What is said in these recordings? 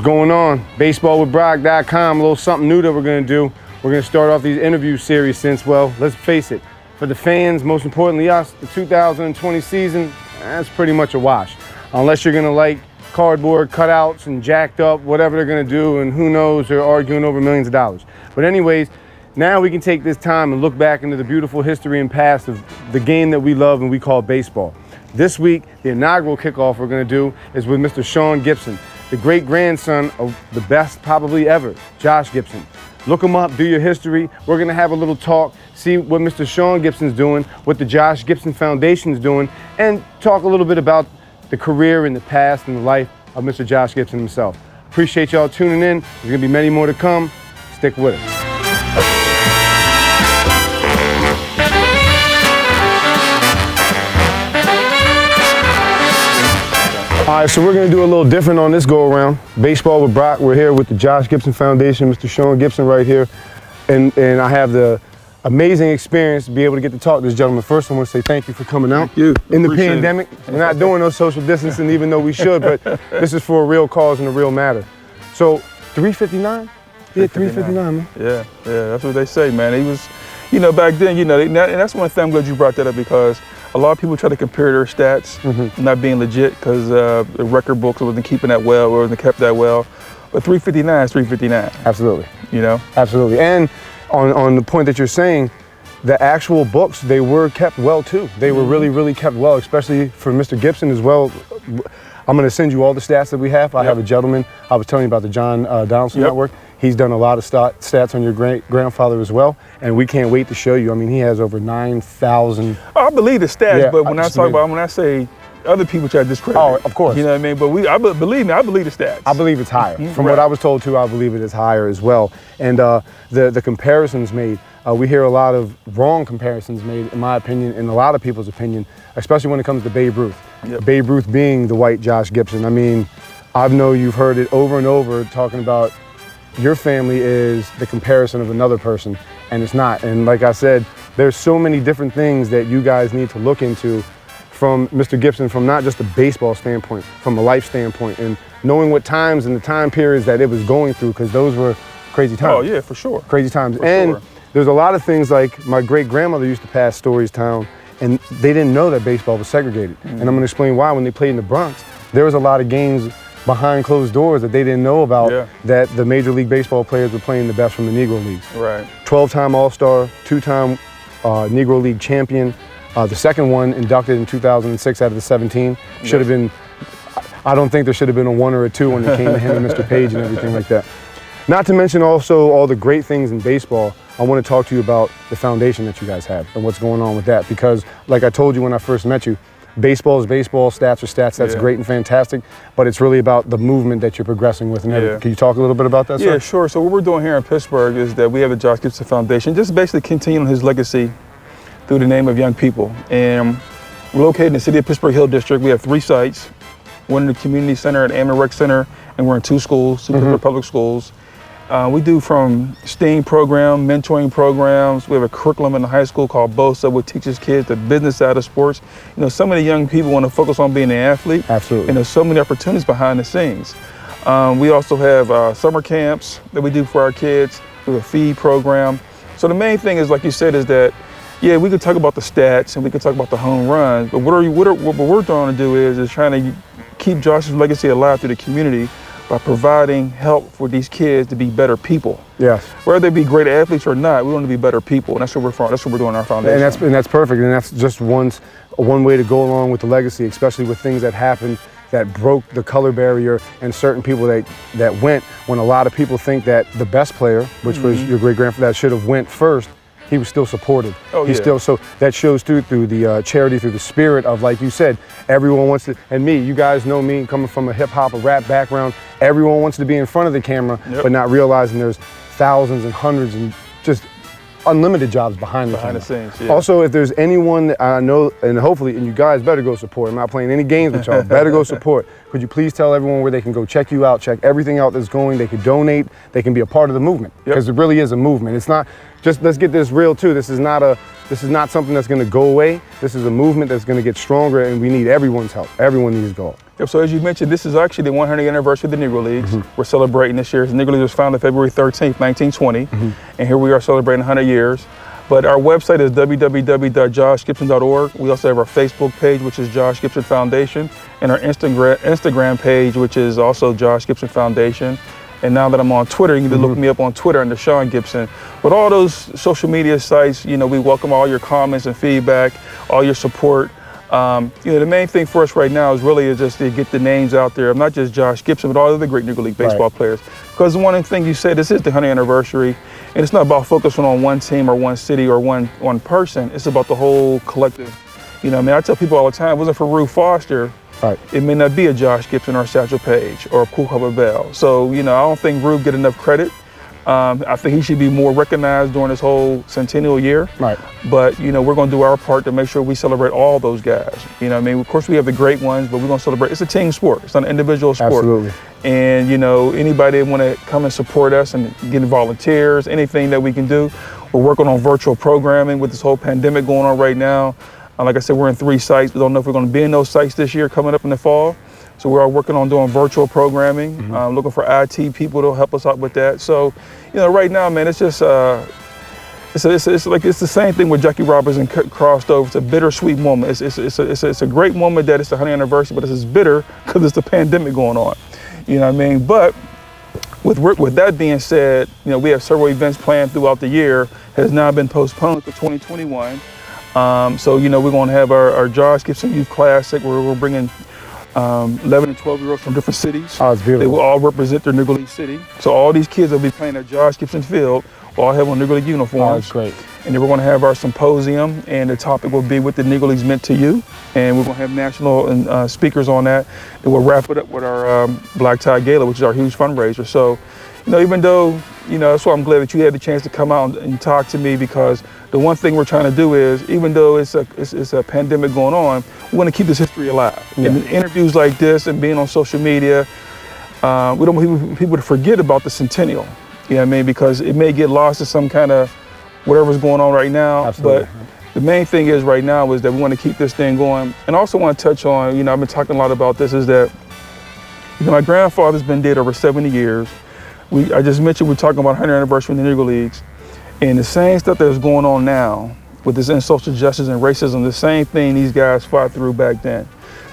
going on? BaseballWithBrock.com, a little something new that we're going to do. We're going to start off these interview series since, well, let's face it, for the fans, most importantly us, the 2020 season, that's pretty much a wash. Unless you're going to like cardboard cutouts and jacked up, whatever they're going to do, and who knows, they're arguing over millions of dollars. But anyways, now we can take this time and look back into the beautiful history and past of the game that we love and we call baseball. This week, the inaugural kickoff we're going to do is with Mr. Sean Gibson, the great-grandson of the best probably ever, Josh Gibson. Look him up, do your history. We're going to have a little talk, see what Mr. Sean Gibson's doing, what the Josh Gibson Foundation's doing, and talk a little bit about the career and the past and the life of Mr. Josh Gibson himself. Appreciate y'all tuning in. There's going to be many more to come. Stick with us. All right, so we're going to do a little different on this go-around. Baseball with Brock. We're here with the Josh Gibson Foundation, Mr. Sean Gibson right here. And I have the amazing experience to be able to get to talk to this gentleman. First, I want to say thank you for coming out. Thank you. In the pandemic, we're not doing no social distancing, even though we should, but this is for a real cause and a real matter. So, 359? Yeah, 359, man. Yeah, that's what they say, man. He was, back then, and that's one thing I'm glad you brought that up, because a lot of people try to compare their stats, not being legit because the record books wasn't keeping that well or wasn't kept that well. But 359 is 359. Absolutely. Absolutely. And on the point that you're saying, the actual books, they were kept well too. They were really, really kept well, especially for Mr. Gibson as well. I'm going to send you all the stats that we have. I have a gentleman, I was telling you about the John Donaldson Network. He's done a lot of stats on your great-grandfather as well, and we can't wait to show you. I mean, he has over 9,000. I believe the stats, but when I say other people try to discredit. Oh, of course. You know what I mean? But believe me, I believe the stats. I believe it's higher. From what I was told too, I believe it is higher as well. And the comparisons made, we hear a lot of wrong comparisons made, in my opinion, in a lot of people's opinion, especially when it comes to Babe Ruth. Babe Ruth being the white Josh Gibson. I mean, I know you've heard it over and over talking about your family is the comparison of another person, and it's not. And like I said, there's so many different things that you guys need to look into from Mr. Gibson, from not just a baseball standpoint, from a life standpoint, and knowing what times and the time periods that it was going through, because those were crazy times. Oh yeah, for sure. Crazy times. And there's a lot of things, like my great-grandmother used to pass stories down, and they didn't know that baseball was segregated. And I'm gonna explain why. When they played in the Bronx, there was a lot of games behind closed doors that they didn't know about, that the Major League Baseball players were playing the best from the Negro Leagues. Right. 12-time All-Star, 2-time Negro League champion. The second one inducted in 2006 out of the 17. Should have been, I don't think there should have been a 1 or a 2 when it came to him and Mr. Page and everything like that. Not to mention also all the great things in baseball. I want to talk to you about the foundation that you guys have and what's going on with that, because like I told you when I first met you, baseball is baseball, stats are stats, that's great and fantastic, but it's really about the movement that you're progressing with and everything. Can you talk a little bit about that, sir? Yeah, sure. So what we're doing here in Pittsburgh is that we have the Josh Gibson Foundation, just basically continuing his legacy through the name of young people. And we're located in the city of Pittsburgh Hill District. We have 3 sites, one in the community center at Ammon Rec Center, and we're in 2 schools, 2 Pittsburgh public schools. We do from STEAM program, mentoring programs. We have a curriculum in the high school called BOSA, which teaches kids the business side of sports. So many young people want to focus on being an athlete. Absolutely. And there's so many opportunities behind the scenes. We also have summer camps that we do for our kids. We have a feed program. So the main thing is, like you said, is that, we could talk about the stats and we could talk about the home runs, but what we're trying to do is trying to keep Josh's legacy alive through the community by providing help for these kids to be better people. Yes. Whether they be great athletes or not, we want to be better people, and that's what we're doing in our foundation. And that's perfect, and that's just one way to go along with the legacy, especially with things that happened that broke the color barrier, and certain people that went when a lot of people think that the best player, which was your great-grandfather, that should have went first, he was still supported. So that shows through the charity, through the spirit of, like you said, everyone wants to, and me, you guys know me coming from a hip hop, a rap background, everyone wants to be in front of the camera, but not realizing there's thousands and hundreds and just unlimited jobs behind the scenes. Also, if there's anyone that I know, and hopefully, and you guys better go support, I'm not playing any games with y'all, better go support, could you please tell everyone where they can go check you out, check everything out that's going, they can donate, they can be a part of the movement, because it really is a movement. It's not just, let's get this real too, this is not something that's gonna go away. This is a movement that's gonna get stronger, and we need everyone's help. Everyone needs goal. Yep, so as you mentioned, this is actually the 100th anniversary of the Negro Leagues. We're celebrating this year. The Negro Leagues was founded February 13th, 1920, and here we are celebrating 100 years. But our website is www.joshgibson.org. We also have our Facebook page, which is Josh Gibson Foundation, and our Instagram page, which is also Josh Gibson Foundation. And now that I'm on Twitter, you can look me up on Twitter under Sean Gibson. But all those social media sites, you know, we welcome all your comments and feedback, all your support. You know, the main thing for us right now is really just to get the names out there of not just Josh Gibson, but all the other great Negro League baseball players. Because one thing you said, this is the 100th anniversary, and it's not about focusing on one team or one city or one person. It's about the whole collective. You know, I mean, I tell people all the time, if it wasn't for Rube Foster, it may not be a Josh Gibson or a Satchel Paige or a Cool Bell. So, you know, I don't think Rube get enough credit. I think he should be more recognized during this whole centennial year. But, you know, we're going to do our part to make sure we celebrate all those guys. You know, I mean, of course we have the great ones, but we're going to celebrate. It's a team sport. It's not an individual sport. Absolutely. And, you know, anybody that want to come and support us and get volunteers, anything that we can do. We're working on virtual programming with this whole pandemic going on right now. Like I said, we're in 3 sites. We don't know if we're going to be in those sites this year coming up in the fall. So we're all working on doing virtual programming, looking for IT people to help us out with that. So, you know, right now, man, it's just, it's the same thing with Jackie Robinson crossed over. It's a bittersweet moment. It's a great moment that it's the 100th anniversary, but it's bitter because it's the pandemic going on. You know what I mean? But with that being said, you know, we have several events planned throughout the year. Has now been postponed to 2021. So, you know, we're going to have our Josh Gibson Youth Classic where we're bringing 11 and 12-year-olds from different cities. Oh, it's beautiful. They will all represent their Negro League city. So all these kids will be playing at Josh Gibson Field, will all have on Negro League uniforms. Oh, that's great. And then we're going to have our symposium, and the topic will be what the Negro Leagues meant to you. And we're going to have national speakers on that. And we'll wrap it up with our Black Tie Gala, which is our huge fundraiser. So, you know, even though, you know, that's why I'm glad that you had the chance to come out and talk to me, because the one thing we're trying to do is, even though it's a pandemic going on, we want to keep this history alive. And interviews like this and being on social media, we don't want people to forget about the centennial. You know what I mean? Because it may get lost in some kind of whatever's going on right now. Absolutely. But the main thing is right now is that we want to keep this thing going. And I also want to touch on, you know, I've been talking a lot about this, is that, you know, my grandfather's been dead over 70 years. I just mentioned we're talking about 100th anniversary in the Negro Leagues. And the same stuff that's going on now with this social justice and racism, the same thing these guys fought through back then.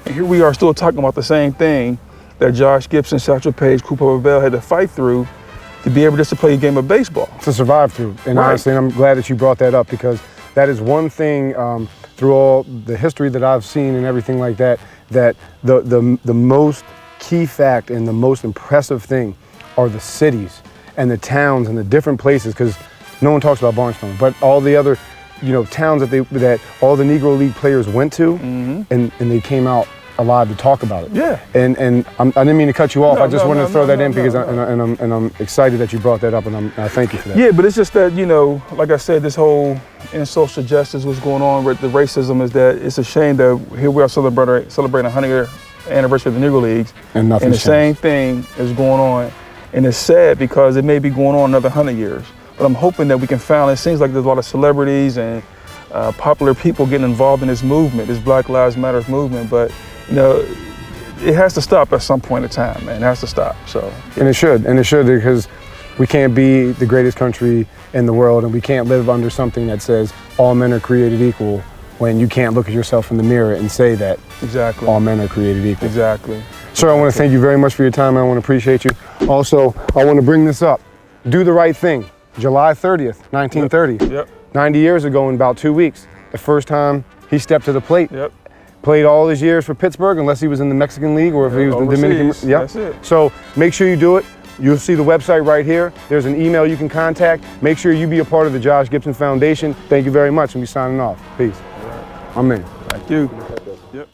And here we are still talking about the same thing that Josh Gibson, Satchel Paige, Cooper Bell had to fight through to be able just to play a game of baseball. To survive through. And honestly, I'm glad that you brought that up, because that is one thing through all the history that I've seen and everything like that, that the most key fact and the most impressive thing are the cities and the towns and the different places, because no one talks about Barnstone, but all the other, you know, towns that all the Negro League players went to, and they came out alive to talk about it. Yeah. And I didn't mean to cut you off. I just wanted to throw that in because I'm excited that you brought that up, and I thank you for that. Yeah, but it's just that, you know, like I said, this whole in social justice, what's going on with the racism, is that it's a shame that here we are celebrating 100th anniversary of the Negro Leagues, and the same thing is going on. And it's sad because it may be going on another 100 years. But I'm hoping that we can find, it seems like there's a lot of celebrities and popular people getting involved in this movement, this Black Lives Matter movement. But, you know, it has to stop at some point in time, man. It has to stop. So. And it should, because we can't be the greatest country in the world, and we can't live under something that says all men are created equal, when you can't look at yourself in the mirror and say that all men are created equal. Exactly. Sir, I want to thank you very much for your time. I want to appreciate you. Also, I want to bring this up. Do the right thing. July 30th, 1930. 90 years ago in about 2 weeks. The first time he stepped to the plate. Played all his years for Pittsburgh, unless he was in the Mexican League or if he was in the Dominican. That's it. So make sure you do it. You'll see the website right here. There's an email you can contact. Make sure you be a part of the Josh Gibson Foundation. Thank you very much, and we're signing off. Peace. Amen. Thank you. Yep.